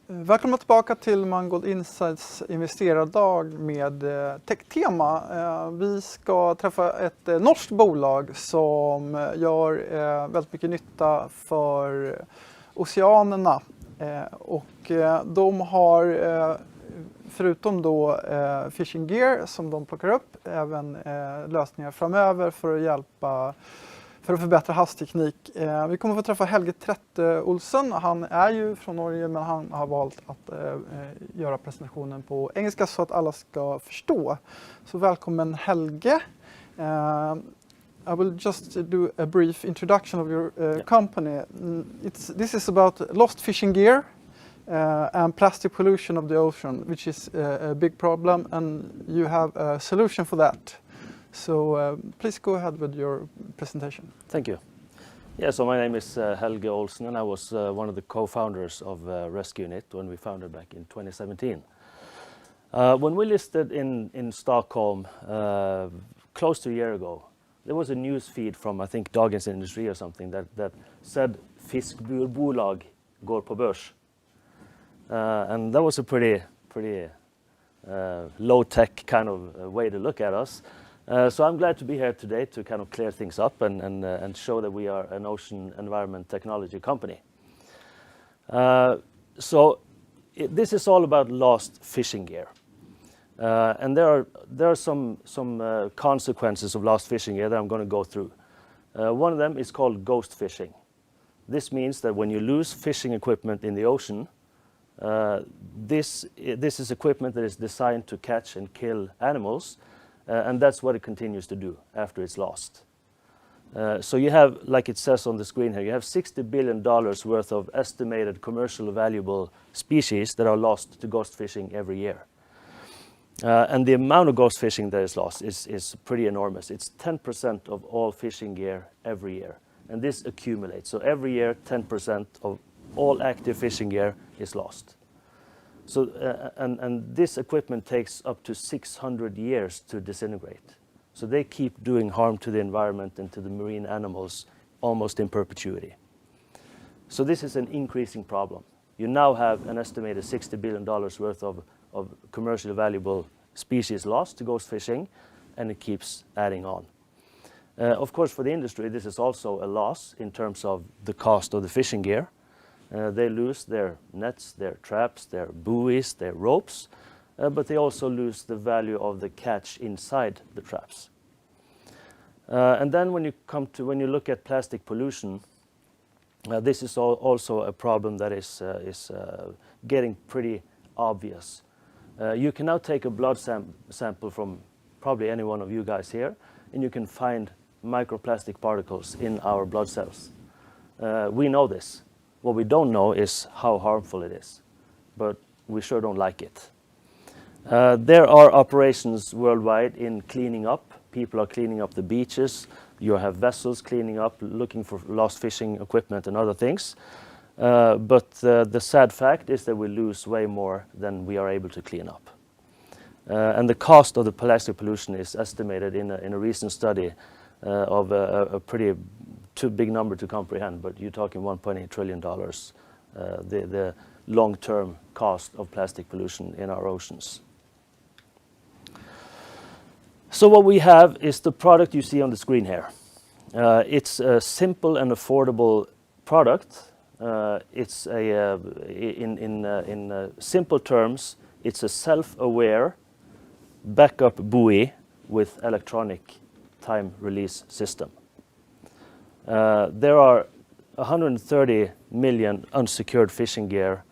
Välkomna tillbaka till Mangold Insights investerardag med tech-tema. Vi ska träffa ett norskt bolag som gör väldigt mycket nytta för oceanerna. Och de har förutom då fishing gear som de plockar upp även lösningar framöver för att hjälpa för att förbättra havsteknik. Vi kommer få träffa Helge Trettø Olsen. Han är ju från Norge men han har valt att göra presentationen på engelska så att alla ska förstå. Så välkommen Helge. I will just do a brief introduction of your company. This is about lost fishing gear and plastic pollution of the ocean, which is a big problem, and you have a solution for that. So please go ahead with your presentation. Thank you. Yeah, so my name is Helge Olsen, and I was one of the co-founders of Resqunit when we founded back in 2017. When we listed in Stockholm close to a year ago, there was a news feed from, I think, Dagens Industri or something that said Fiskbolag går på börs. And that was a pretty low-tech kind of way to look at us. So I'm glad to be here today to kind of clear things up and show that we are an ocean environment technology company. This is all about lost fishing gear. And there are some consequences of lost fishing gear that I'm going to go through. One of them is called ghost fishing. This means that when you lose fishing equipment in the ocean, this is equipment that is designed to catch and kill animals. And that's what it continues to do after it's lost. So you have, like it says on the screen here, you have $60 billion worth of estimated commercially valuable species that are lost to ghost fishing every year. And the amount of ghost fishing that is lost is pretty enormous. It's 10% of all fishing gear every year. And this accumulates. So every year, 10% of all active fishing gear is lost. So, and this equipment takes up to 600 years to disintegrate. So they keep doing harm to the environment and to the marine animals almost in perpetuity. So this is an increasing problem. You now have an estimated $60 billion worth of commercially valuable species lost to ghost fishing, and it keeps adding on. Of course, for the industry, this is also a loss in terms of the cost of the fishing gear. They lose their nets, their traps, their buoys, their ropes, but they also lose the value of the catch inside the traps. And then when you look at plastic pollution, this is also a problem that is getting pretty obvious. You can now take a blood sample from probably any one of you guys here, and you can find microplastic particles in our blood cells. We know this. What we don't know is how harmful it is, but we sure don't like it. There are operations worldwide in cleaning up. People are cleaning up the beaches. You have vessels cleaning up, looking for lost fishing equipment and other things. But the sad fact is that we lose way more than we are able to clean up. And the cost of the plastic pollution is estimated in a recent study of a pretty too big number to comprehend, but you're talking $1.8 trillion, the long-term cost of plastic pollution in our oceans. So what we have is the product you see on the screen here. It's a simple and affordable product. It's in simple terms, it's a self-aware backup buoy with electronic time release system. There are 130 million unsecured fishing gear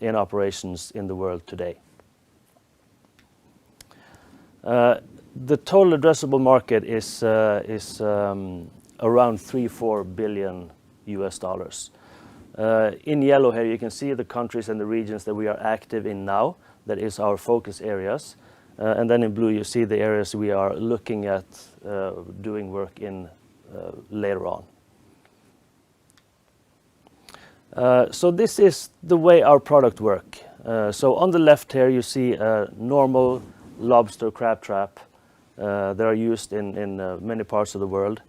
in operations in the world today. The total addressable market is around $3-4 billion US. In yellow here you can see the countries and the regions that we are active in now. That is our focus areas. And then in blue you see the areas we are looking at doing work in later on. So this is the way our product work. So on the left here you see a normal lobster crab trap that are used in many parts of the world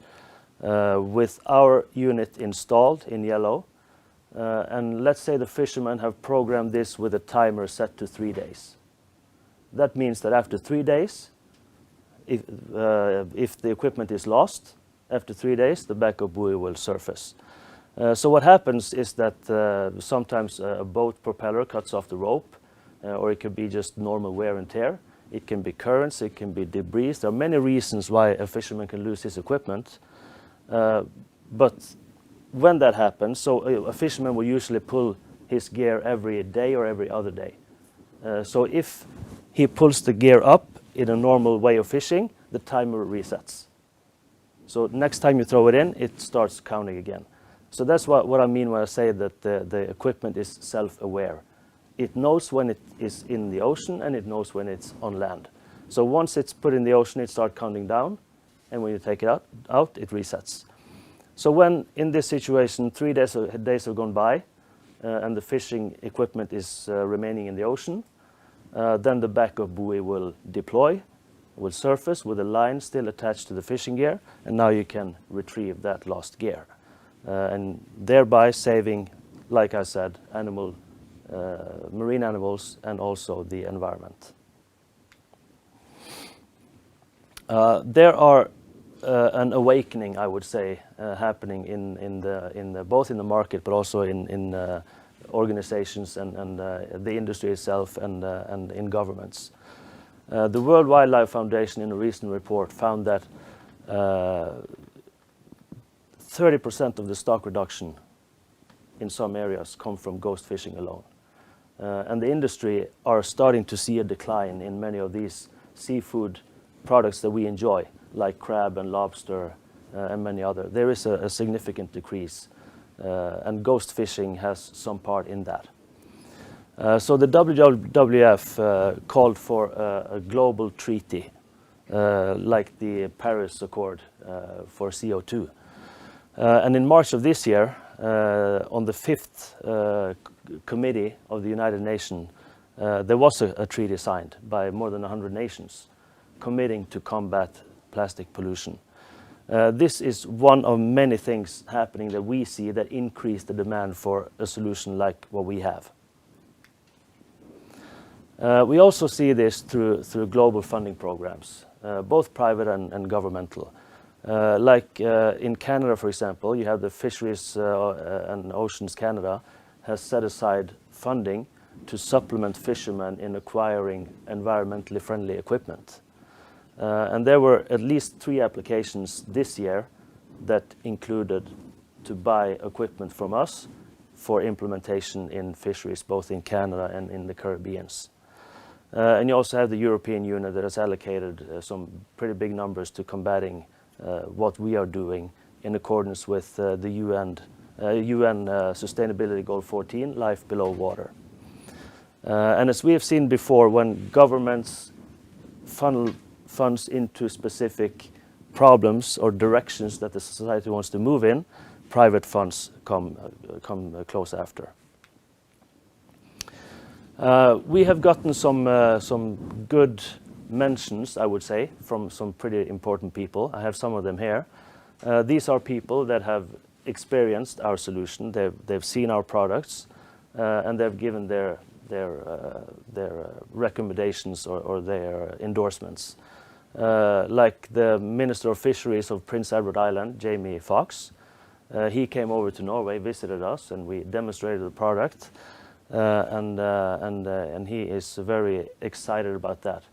with our unit installed in yellow. and let's say the fishermen have programmed this with a timer set to 3 days. That means that after 3 days, if the equipment is lost, after 3 days, the backup buoy will surface. So what happens is that sometimes a boat propeller cuts off the rope, or it could be just normal wear and tear. It can be currents, it can be debris. There are many reasons why a fisherman can lose his equipment. But when that happens, so a fisherman will usually pull his gear every day or every other day. So if he pulls the gear up in a normal way of fishing, the timer resets. So next time you throw it in, it starts counting again. So that's what I mean when I say that the equipment is self-aware. It knows when it is in the ocean and it knows when it's on land. So once it's put in the ocean, it starts counting down, and when you take it out, it resets. So when in this situation 3 days have gone by and the fishing equipment is remaining in the ocean, then the backup buoy will deploy, will surface with a line still attached to the fishing gear, and now you can retrieve that lost gear. And thereby saving, like I said, marine animals and also the environment. There are an awakening, I would say, happening both in the market, but also in organizations and the industry itself and in governments. The World Wildlife Foundation, in a recent report, found that 30% of the stock reduction in some areas come from ghost fishing alone. And the industry are starting to see a decline in many of these seafood products that we enjoy, like crab and lobster and many others. There is a significant decrease, and ghost fishing has some part in that. So the WWF called for a global treaty, like the Paris Accord for CO2. And in March of this year, on the 5th committee of the United Nations, there was a treaty signed by more than 100 nations committing to combat plastic pollution. This is one of many things happening that we see that increase the demand for a solution like what we have. We also see this through global funding programs, both private and governmental. Like in Canada, for example, you have the Fisheries and Oceans Canada has set aside funding to supplement fishermen in acquiring environmentally friendly equipment. And there were at least 3 applications this year that included to buy equipment from us for implementation in fisheries, both in Canada and in the Caribbean. And you also have the European Union that has allocated some pretty big numbers to combating what we are doing in accordance with the UN Sustainability Goal 14, Life Below Water. And as we have seen before, when governments funnel funds into specific problems or directions that the society wants to move in, private funds come close after. We have gotten some good mentions, I would say, from some pretty important people. I have some of them here. These are people that have experienced our solution. They've seen our products, and they've given their recommendations or their endorsements. Like the Minister of Fisheries of Prince Edward Island, Jamie Fox. He came over to Norway, visited us, and we demonstrated the product. And he is very excited about that.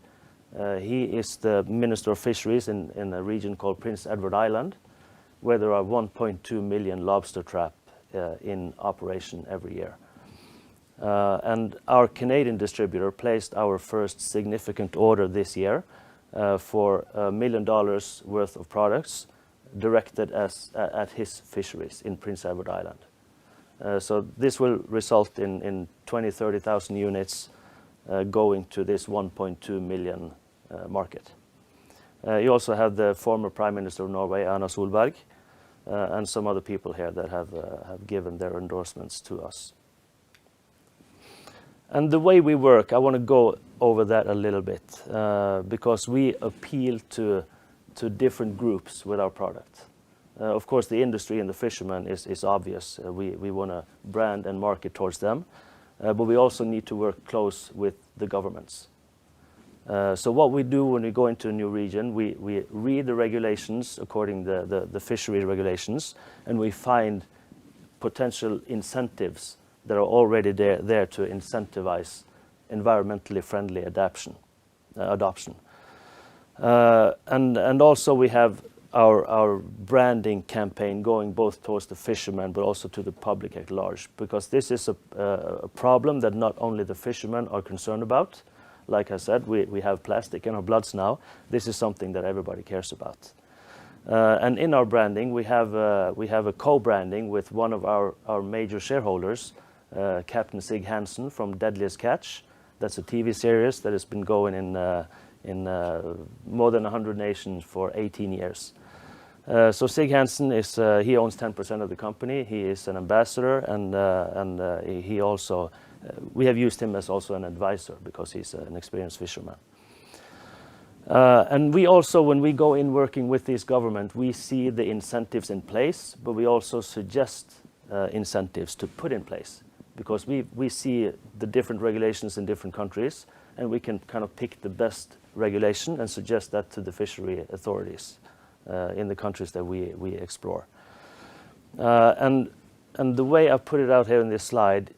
He is the Minister of Fisheries in a region called Prince Edward Island, where there are 1.2 million lobster traps in operation every year. And our Canadian distributor placed our first significant order this year for $1 million worth of products directed at his fisheries in Prince Edward Island. So this will result in 30,000 units going to this 1.2 million market. You also have the former Prime Minister of Norway, Erna Solberg, and some other people here that have given their endorsements to us. And the way we work, I want to go over that a little bit because we appeal to different groups with our product. Of course, the industry and the fishermen is obvious. We want to brand and market towards them, but we also need to work close with the governments. So what we do when we go into a new region, we read the regulations according to the fishery regulations, and we find potential incentives that are already there to incentivize environmentally friendly adoption. And also we have our branding campaign going both towards the fishermen but also to the public at large, because this is a problem that not only the fishermen are concerned about. Like I said, we have plastic in our bloods now. This is something that everybody cares about. And in our branding, we have a co-branding with one of our major shareholders, Captain Sig Hansen from Deadliest Catch. That's a TV series that has been going in more than 100 nations for 18 years. So Sig Hansen he owns 10% of the company. He is an ambassador, and he also we have used him as also an advisor because he's an experienced fisherman. And we also, when we go in working with this government, we see the incentives in place, but we also suggest incentives to put in place, because we see the different regulations in different countries, and we can kind of pick the best regulation and suggest that to the fishery authorities in the countries that we explore. And the way I put it out here in this slide,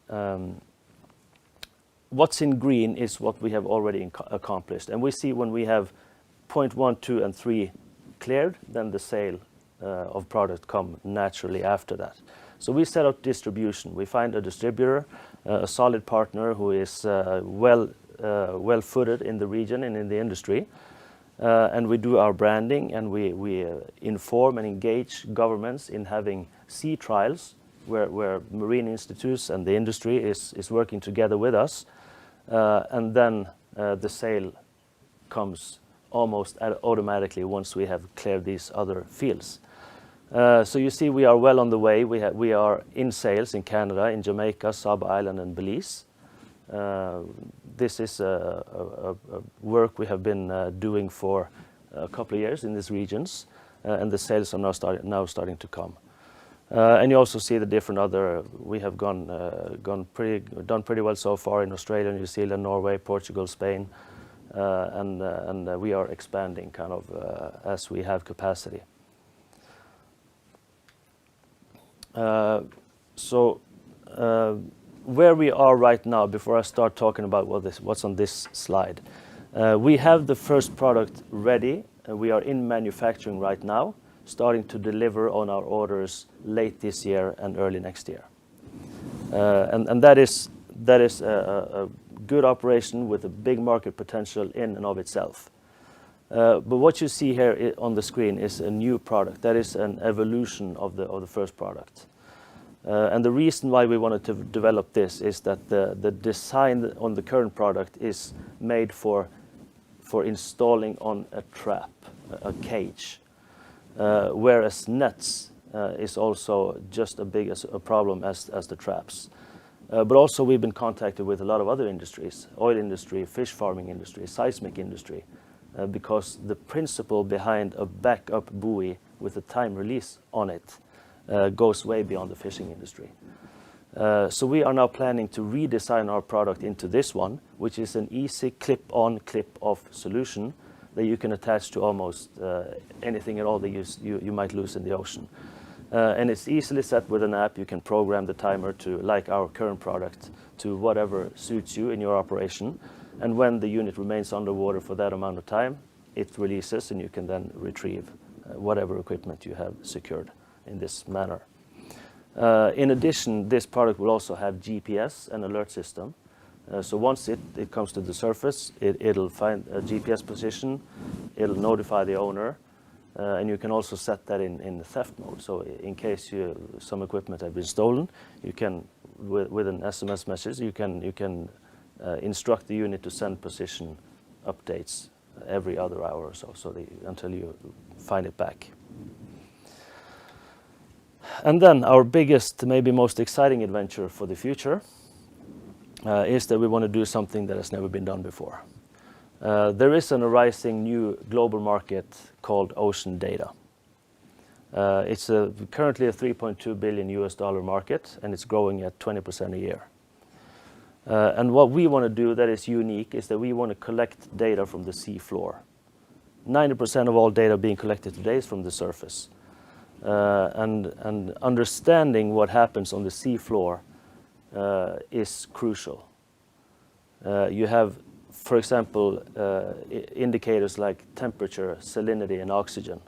what's in green is what we have already accomplished. And we see when we have point 1, 2, and 3 cleared, then the sale of product come naturally after that. So we set up distribution. We find a distributor, a solid partner who is well-footed in the region and in the industry. And we do our branding, and we inform and engage governments in having sea trials where marine institutes and the industry is working together with us. And then the sale comes almost automatically once we have cleared these other fields. So you see we are well on the way. We are in sales in Canada, in Jamaica, Saba Island, and Belize. This is a work we have been doing for a couple of years in these regions, and the sales are now starting to come. And you also see the different other. We have done pretty well so far in Australia, New Zealand, Norway, Portugal, Spain, and we are expanding kind of as we have capacity. Where we are right now, before I start talking about what's on this slide, we have the first product ready. We are in manufacturing right now, starting to deliver on our orders late this year and early next year. And that is a good operation with a big market potential in and of itself. But what you see here on the screen is a new product. That is an evolution of the first product. And the reason why we wanted to develop this is that the design on the current product is made for installing on a trap, a cage, whereas nets is also just as big a problem as the traps. But also we've been contacted with a lot of other industries, oil industry, fish farming industry, seismic industry, because the principle behind a backup buoy with a time release on it goes way beyond the fishing industry. So we are now planning to redesign our product into this one, which is an easy clip-on, clip-off solution that you can attach to almost anything at all that you might lose in the ocean. And it's easily set with an app. You can program the timer to, like our current product, to whatever suits you in your operation. And when the unit remains underwater for that amount of time, it releases, and you can then retrieve whatever equipment you have secured in this manner. In addition, this product will also have GPS and alert system. So once it comes to the surface, it'll find a GPS position, it'll notify the owner, and you can also set that in the theft mode. So in case some equipment has been stolen, you can, with an SMS message, you can instruct the unit to send position updates every other hour or so until you find it back. And then our biggest, maybe most exciting adventure for the future is that we want to do something that has never been done before. There is an arising new global market called ocean data. It's currently a $3.2 billion market, and it's growing at 20% a year. And what we want to do that is unique is that we want to collect data from the sea floor. 90% of all data being collected today is from the surface. And understanding what happens on the sea floor is crucial. You have, for example, indicators like temperature, salinity, and oxygen,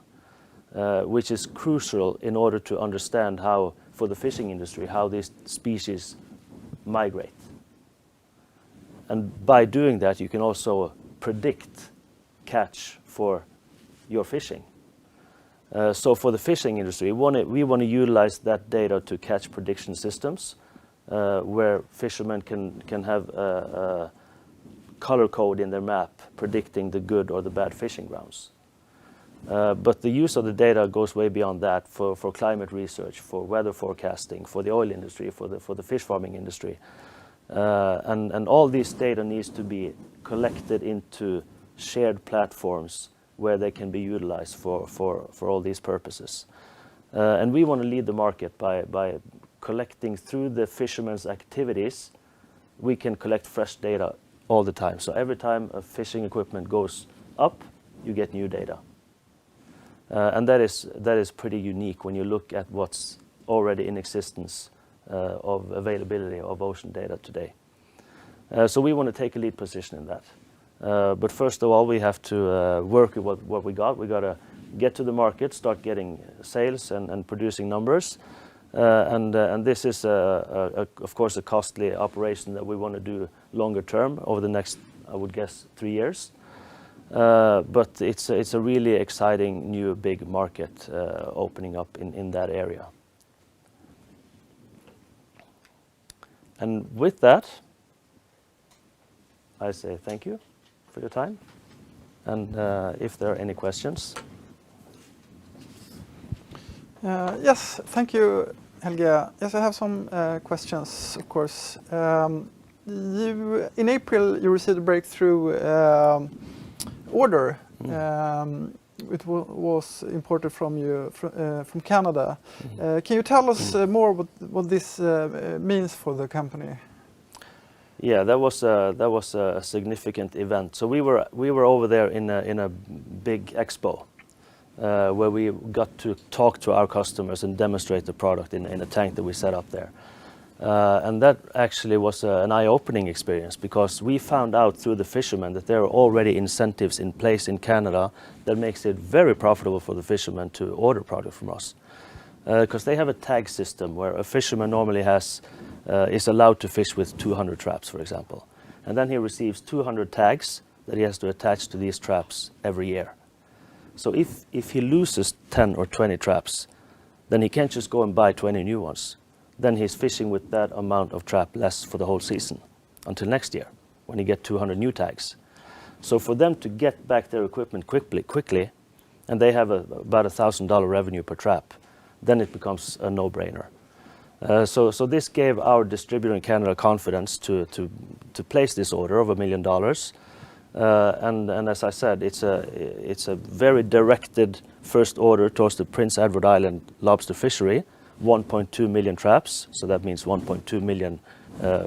which is crucial in order to understand how, for the fishing industry, how these species migrate. And by doing that, you can also predict catch for your fishing. So for the fishing industry, we want to utilize that data to catch prediction systems, where fishermen can have a color code in their map predicting the good or the bad fishing grounds. But the use of the data goes way beyond that for climate research, for weather forecasting, for the oil industry, for the fish farming industry. And all these data needs to be collected into shared platforms where they can be utilized for all these purposes. And we want to lead the market by collecting through the fishermen's activities. We can collect fresh data all the time. So every time a fishing equipment goes up, you get new data. And that is pretty unique when you look at what's already in existence of availability of ocean data today. So we want to take a lead position in that. But first of all, we have to work with what we got. We got to get to the market, start getting sales and producing numbers. And this is, of course, a costly operation that we want to do longer term over the next, I would guess, 3 years. But it's a really exciting new big market opening up in that area. And with that, I say thank you for your time. And if there are any questions. Yes, thank you, Helge. Yes, I have some questions, of course. In April, you received a breakthrough order. It was imported from Canada. Can you tell us more what this means for the company? Yeah, that was a significant event. So we were over there in a big expo where we got to talk to our customers and demonstrate the product in a tank that we set up there. And that actually was an eye-opening experience, because we found out through the fishermen that there are already incentives in place in Canada that makes it very profitable for the fishermen to order product from us. Because they have a tag system where a fisherman normally is allowed to fish with 200 traps, for example. And then he receives 200 tags that he has to attach to these traps every year. So if he loses 10 or 20 traps, then he can't just go and buy 20 new ones. Then he's fishing with that amount of trap less for the whole season until next year when he get 200 new tags. So for them to get back their equipment quickly, and they have about $1,000 revenue per trap, then it becomes a no-brainer. So this gave our distributor in Canada confidence to place this order of $1 million. And as I said, it's a very directed first order towards the Prince Edward Island lobster fishery, 1.2 million traps, so that means 1.2 million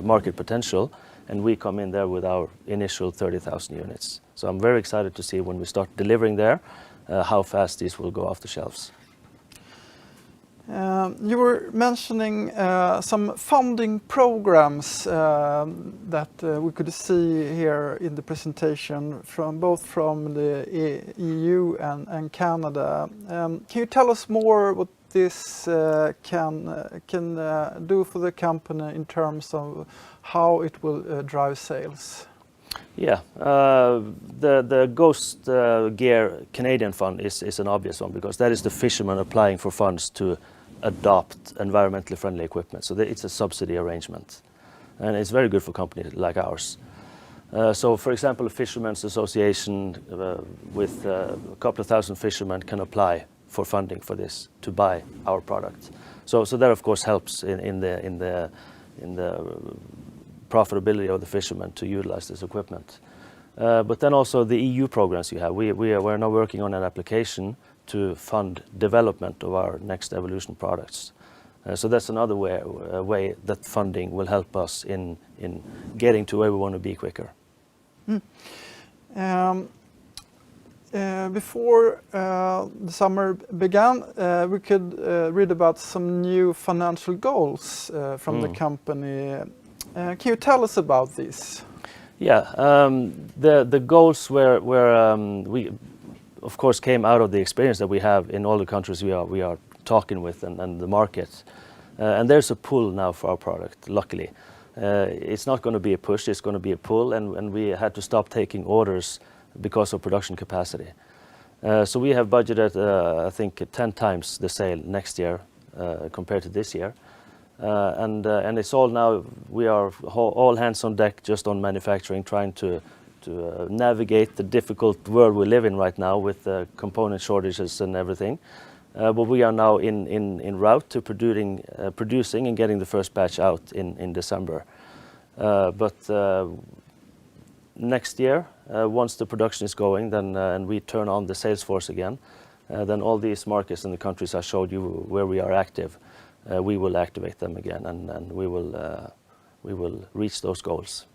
market potential, and we come in there with our initial 30,000 units. So I'm very excited to see when we start delivering there how fast these will go off the shelves. You were mentioning some funding programs that we could see here in the presentation from the EU and Canada. Can you tell us more what this can do for the company in terms of how it will drive sales? Yeah, the Ghost Gear Canadian Fund is an obvious one, because that is the fishermen applying for funds to adopt environmentally friendly equipment. So it's a subsidy arrangement, and it's very good for companies like ours. So for example, a fishermen's association with a couple of thousand fishermen can apply for funding for this to buy our product. So that of course helps in the profitability of the fishermen to utilize this equipment. But then also the EU programs you have. We're now working on an application to fund development of our next evolution products. So that's another way that funding will help us in getting to where we want to be quicker. Before the summer began, we could read about some new financial goals from the company. Can you tell us about these? Yeah, the goals we of course came out of the experience that we have in all the countries we are talking with and the market. And there's a pull now for our product, luckily. It's not going to be a push, it's going to be a pull, and we had to stop taking orders because of production capacity. So we have budgeted, I think, 10 times the sale next year compared to this year. And it's all now, we are all hands on deck just on manufacturing, trying to navigate the difficult world we live in right now with component shortages and everything. But we are now in route to producing and getting the first batch out in December. But next year, once the production is going, then and we turn on the sales force again, then all these markets in the countries I showed you where we are active, we will activate them again, and we will reach those goals.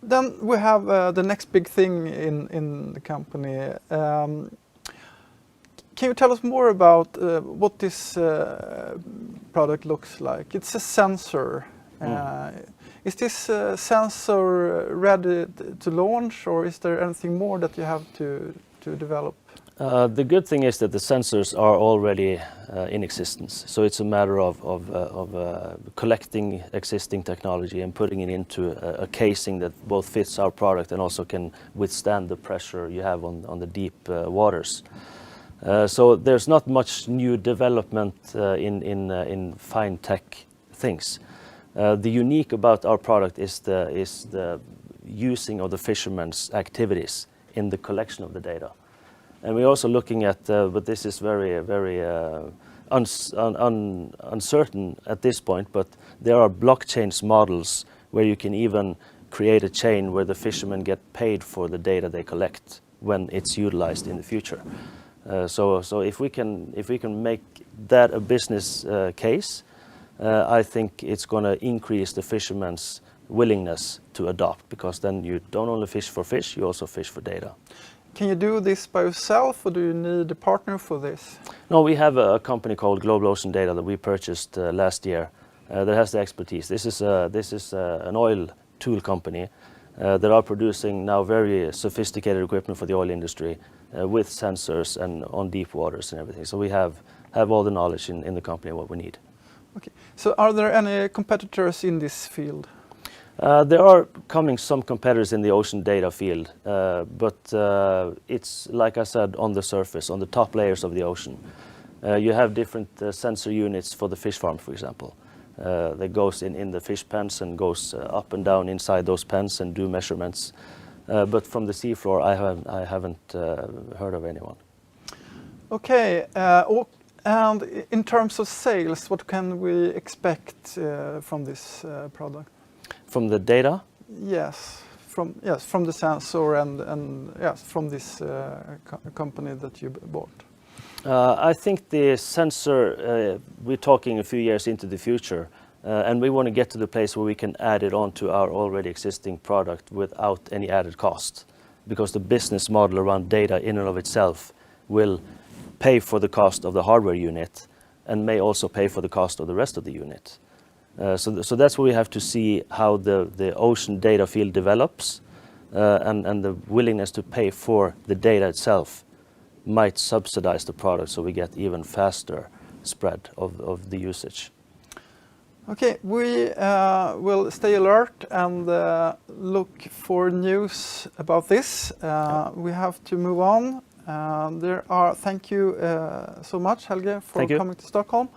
Then we have the next big thing in the company. Can you tell us more about what this product looks like? It's a sensor. Is this sensor ready to launch, or is there anything more that you have to develop? The good thing is that the sensors are already in existence, so it's a matter of collecting existing technology and putting it into a casing that both fits our product and also can withstand the pressure you have on the deep waters. So there's not much new development in fine tech things. The unique about our product is the using of the fishermen's activities in the collection of the data. And we're also looking at, but this is very uncertain at this point, but there are blockchain models where you can even create a chain where the fishermen get paid for the data they collect when it's utilized in the future. So if we can make that a business case, I think it's going to increase the fishermen's willingness to adopt, because then you don't only fish for fish, you also fish for data. Can you do this by yourself, or do you need a partner for this? No, we have a company called Global Ocean Data that we purchased last year that has the expertise. This is an oil tool company that are producing now very sophisticated equipment for the oil industry with sensors and on deep waters and everything. So we have all the knowledge in the company what we need. Okay. So are there any competitors in this field? There are coming some competitors in the ocean data field, but it's, like I said, on the surface, on the top layers of the ocean. You have different sensor units for the fish farm, for example, that goes in the fish pens and goes up and down inside those pens and do measurements. But from the seafloor, I haven't heard of anyone. Okay, and in terms of sales, what can we expect from this product? From the data? Yes, from the sensor and yes, from this company that you bought. I think the sensor, we're talking a few years into the future, and we want to get to the place where we can add it on to our already existing product without any added cost, because the business model around data in and of itself will pay for the cost of the hardware unit and may also pay for the cost of the rest of the unit. So that's where we have to see how the ocean data field develops, and the willingness to pay for the data itself might subsidize the product so we get even faster spread of the usage. Okay, we will stay alert and look for news about this. We have to move on. Thank you so much, Helge, for coming to Stockholm.